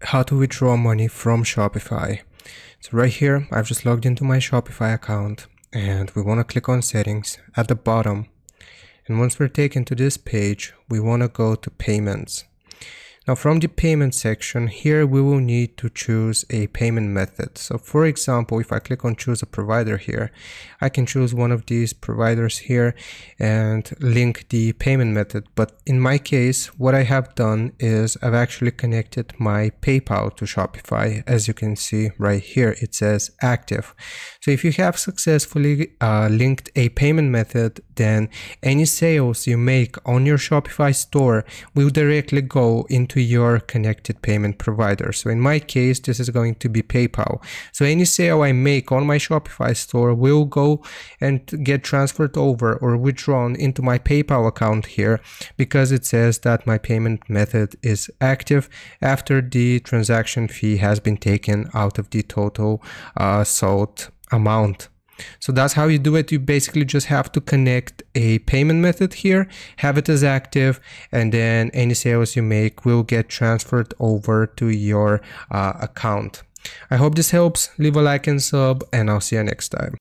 how to withdraw money from Shopify. So right here, I've just logged into my Shopify account and we want to click on settings at the bottom. And once we're taken to this page, we want to go to payments. Now from the payment section here, we will need to choose a payment method. So for example, if I click on choose a provider here, I can choose one of these providers here and link the payment method. But in my case, what I have done is I've actually connected my PayPal to Shopify. As you can see right here, it says active. So if you have successfully linked a payment method, then any sales you make on your Shopify store will directly go into your connected payment provider. So in my case, this is going to be PayPal. So any sale I make on my Shopify store will go and get transferred over or withdrawn into my PayPal account here, because it says that my payment method is active after the transaction fee has been taken out of the total sold amount. So that's how you do it. You basically just have to connect a payment method here, have it as active, and then any sales you make will get transferred over to your account. I hope this helps. Leave a like and sub, and I'll see you next time.